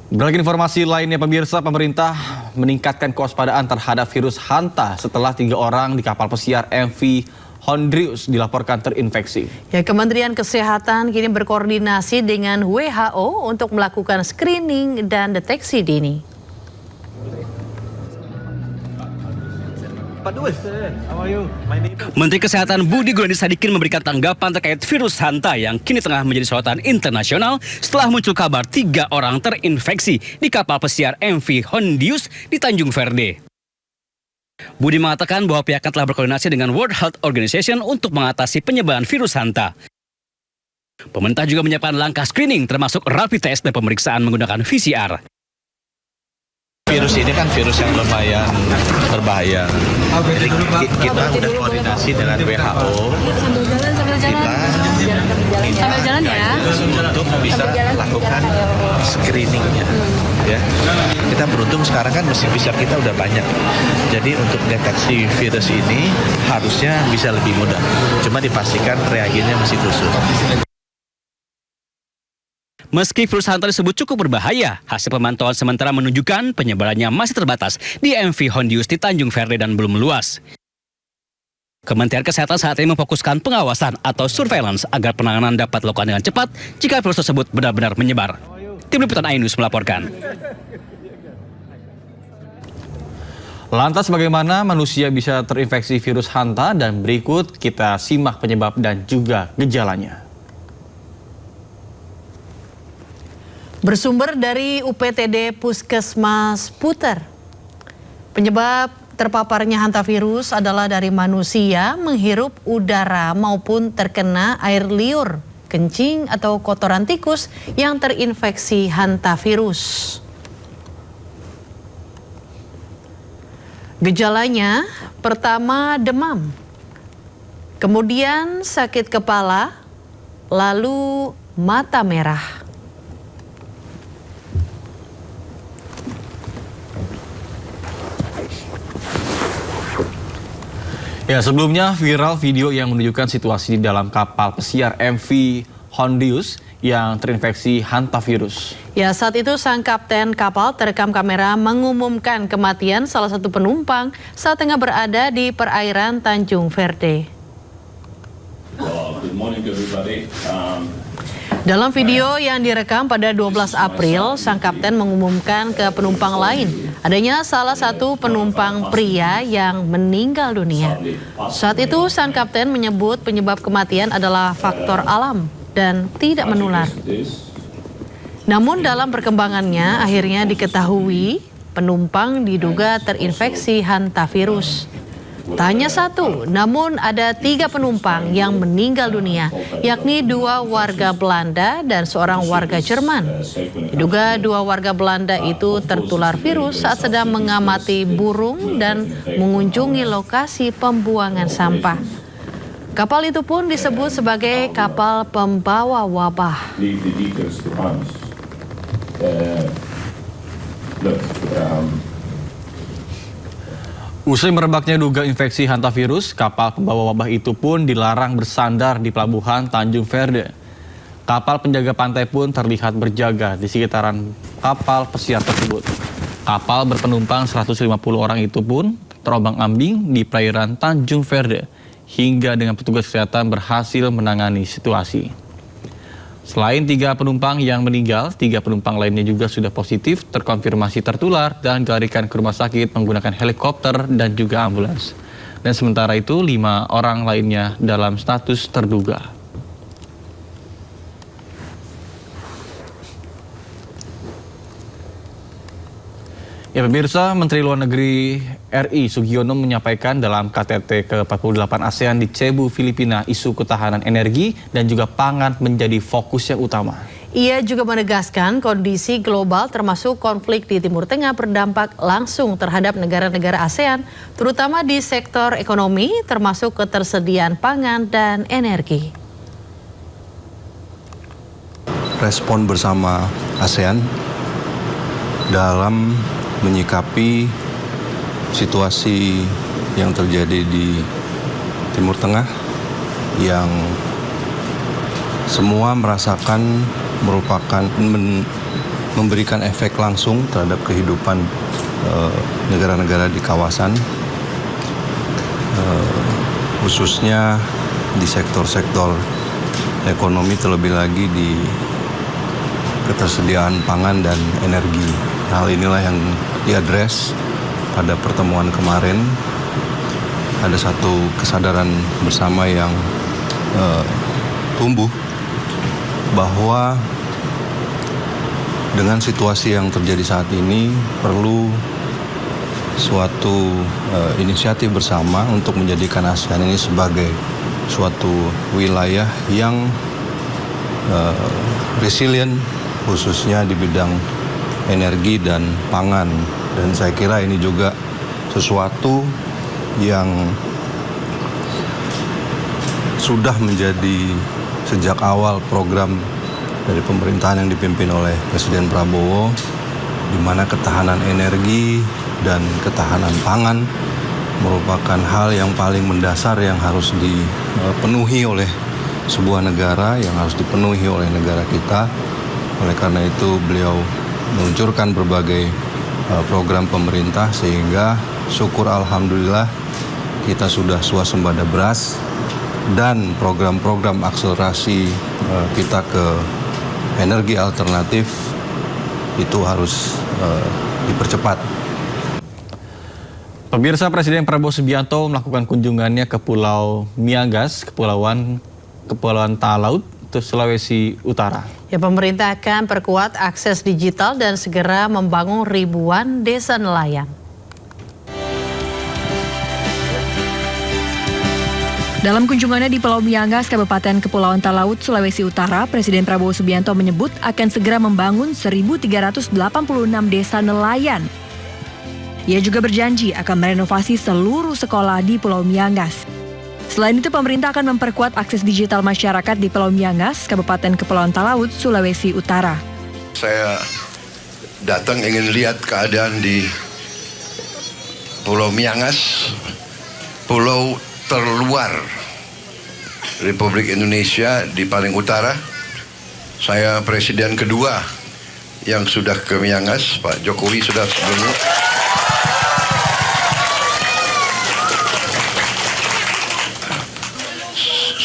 Beralih informasi lainnya, pemirsa, pemerintah meningkatkan kewaspadaan terhadap virus Hanta setelah 3 orang di kapal pesiar MV Hondrius dilaporkan terinfeksi. Ya, Kementerian Kesehatan kini berkoordinasi dengan WHO untuk melakukan screening dan deteksi dini. Menteri Kesehatan Budi Gunadisadikin memberikan tanggapan terkait virus Hanta yang kini tengah menjadi sorotan internasional setelah muncul kabar 3 orang terinfeksi di kapal pesiar MV Hondrius di Tanjung Verde. Budi mengatakan bahwa pihaknya telah berkoordinasi dengan World Health Organization untuk mengatasi penyebaran virus Hanta. Pemerintah juga menyiapkan langkah screening termasuk rapid test dan pemeriksaan menggunakan PCR. Virus ini kan virus yang lumayan berbahaya. Jadi kita udah koordinasi dengan WHO. Kita untuk bisa lakukan screeningnya. Ya. Kita beruntung sekarang kan mesin PCR kita udah banyak. Jadi untuk deteksi virus ini harusnya bisa lebih mudah. Cuma dipastikan reagennya masih khusus. Meski virus Hanta disebut cukup berbahaya, hasil pemantauan sementara menunjukkan penyebarannya masih terbatas di MV Hondrius di Tanjung Verde dan belum meluas. Kementerian Kesehatan saat ini memfokuskan pengawasan atau surveillance agar penanganan dapat dilakukan dengan cepat jika virus tersebut benar-benar menyebar. Tim Liputan iNews melaporkan. Lantas bagaimana manusia bisa terinfeksi virus Hanta, dan berikut kita simak penyebab dan juga gejalanya. Bersumber dari UPTD Puskesmas Puter, penyebab terpaparnya hantavirus adalah dari manusia menghirup udara maupun terkena air liur, kencing atau kotoran tikus yang terinfeksi hantavirus. Gejalanya pertama demam, kemudian sakit kepala, lalu mata merah. Ya, sebelumnya viral video yang menunjukkan situasi di dalam kapal pesiar MV Hondrius yang terinfeksi hantavirus. Ya, saat itu sang kapten kapal terekam kamera mengumumkan kematian salah satu penumpang saat tengah berada di perairan Tanjung Verde. Good morning everybody. Dalam video yang direkam pada 12 April, sang kapten mengumumkan ke penumpang lain adanya salah satu penumpang pria yang meninggal dunia. Saat itu sang kapten menyebut penyebab kematian adalah faktor alam dan tidak menular. Namun dalam perkembangannya akhirnya diketahui penumpang diduga terinfeksi hantavirus. Tak hanya satu, namun ada 3 penumpang yang meninggal dunia, yakni 2 warga Belanda dan seorang warga Jerman. Diduga 2 warga Belanda itu tertular virus saat sedang mengamati burung dan mengunjungi lokasi pembuangan sampah. Kapal itu pun disebut sebagai kapal pembawa wabah. Usai merebaknya duga infeksi hantavirus, kapal pembawa wabah itu pun dilarang bersandar di pelabuhan Tanjung Verde. Kapal penjaga pantai pun terlihat berjaga di sekitaran kapal pesiar tersebut. Kapal berpenumpang 150 orang itu pun terombang-ambing di perairan Tanjung Verde hingga dengan petugas kesehatan berhasil menangani situasi. Selain 3 penumpang yang meninggal, 3 penumpang lainnya juga sudah positif terkonfirmasi tertular dan dilarikan ke rumah sakit menggunakan helikopter dan juga ambulans. Dan sementara itu 5 orang lainnya dalam status terduga. Ya, pemirsa, Menteri Luar Negeri RI Sugiono menyampaikan dalam KTT ke-48 ASEAN di Cebu, Filipina, isu ketahanan energi dan juga pangan menjadi fokus yang utama. Ia juga menegaskan kondisi global termasuk konflik di Timur Tengah berdampak langsung terhadap negara-negara ASEAN, terutama di sektor ekonomi termasuk ketersediaan pangan dan energi. Respon bersama ASEAN dalam menyikapi situasi yang terjadi di Timur Tengah yang semua merasakan merupakan memberikan efek langsung terhadap kehidupan negara-negara di kawasan, khususnya di sektor-sektor ekonomi, terlebih lagi di ketersediaan pangan dan energi. Hal inilah yang diadres pada pertemuan kemarin. Ada satu kesadaran bersama yang tumbuh bahwa dengan situasi yang terjadi saat ini perlu suatu inisiatif bersama untuk menjadikan ASEAN ini sebagai suatu wilayah yang resilient, khususnya di bidang energi dan pangan. Dan saya kira ini juga sesuatu yang sudah menjadi sejak awal program dari pemerintahan yang dipimpin oleh Presiden Prabowo, di mana ketahanan energi dan ketahanan pangan merupakan hal yang paling mendasar yang harus dipenuhi oleh sebuah negara, yang harus dipenuhi oleh negara kita. Oleh karena itu beliau meluncurkan berbagai program pemerintah, sehingga syukur alhamdulillah kita sudah swasembada beras, dan program-program akselerasi kita ke energi alternatif itu harus dipercepat. Pemirsa, Presiden Prabowo Subianto melakukan kunjungannya ke Pulau Miangas, Kepulauan Talaut, Sulawesi Utara. Ya, pemerintah akan perkuat akses digital dan segera membangun ribuan desa nelayan. Dalam kunjungannya di Pulau Miangas, Kabupaten Kepulauan Talaut, Sulawesi Utara, Presiden Prabowo Subianto menyebut akan segera membangun 1.386 desa nelayan. Ia juga berjanji akan merenovasi seluruh sekolah di Pulau Miangas. Selain itu, pemerintah akan memperkuat akses digital masyarakat di Pulau Miangas, Kabupaten Kepulauan Talaut, Sulawesi Utara. Saya datang ingin lihat keadaan di Pulau Miangas, pulau terluar Republik Indonesia di paling utara. Saya presiden kedua yang sudah ke Miangas, Pak Jokowi sudah sebelumnya.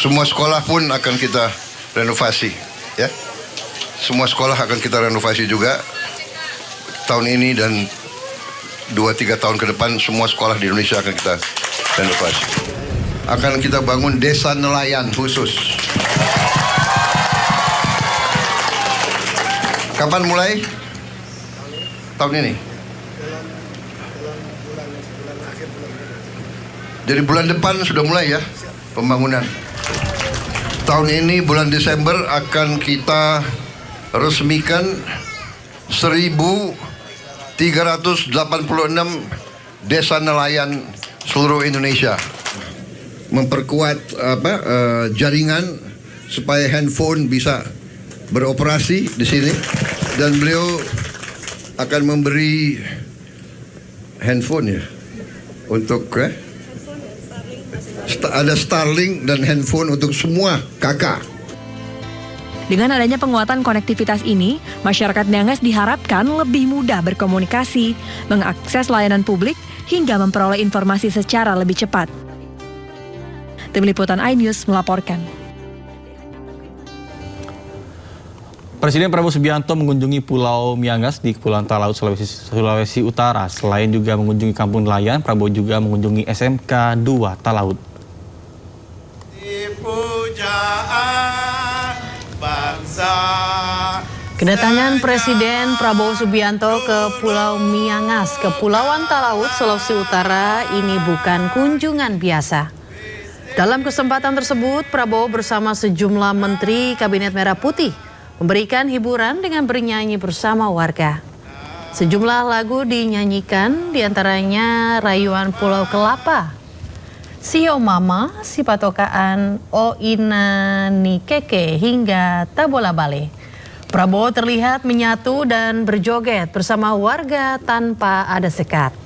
Semua sekolah pun akan kita renovasi, ya. Semua sekolah akan kita renovasi juga tahun ini, dan 2-3 tahun ke depan semua sekolah di Indonesia akan kita renovasi. Akan kita bangun desa nelayan khusus. Kapan mulai? Tahun ini. Jadi bulan depan sudah mulai ya pembangunan. Tahun ini bulan Desember akan kita resmikan 1.386 desa nelayan seluruh Indonesia. Memperkuat jaringan supaya handphone bisa beroperasi di sini, dan beliau akan memberi handphone ya untuk ada Starlink dan handphone untuk semua kakak. Dengan adanya penguatan konektivitas ini, masyarakat Miangas diharapkan lebih mudah berkomunikasi, mengakses layanan publik, hingga memperoleh informasi secara lebih cepat. Tim Liputan iNews melaporkan. Presiden Prabowo Subianto mengunjungi Pulau Miangas di Kepulauan Talaut, Sulawesi Utara. Selain juga mengunjungi kampung nelayan, Prabowo juga mengunjungi SMK 2 Talaut. Kedatangan Presiden Prabowo Subianto ke Pulau Miangas, Kepulauan Talaut, Sulawesi Utara ini bukan kunjungan biasa. Dalam kesempatan tersebut, Prabowo bersama sejumlah menteri Kabinet Merah Putih memberikan hiburan dengan bernyanyi bersama warga. Sejumlah lagu dinyanyikan, diantaranya Rayuan Pulau Kelapa, Sio Mama, Si Patokaan, O Ina Ni Keke, hingga Tabola Bale. Prabowo terlihat menyatu dan berjoget bersama warga tanpa ada sekat.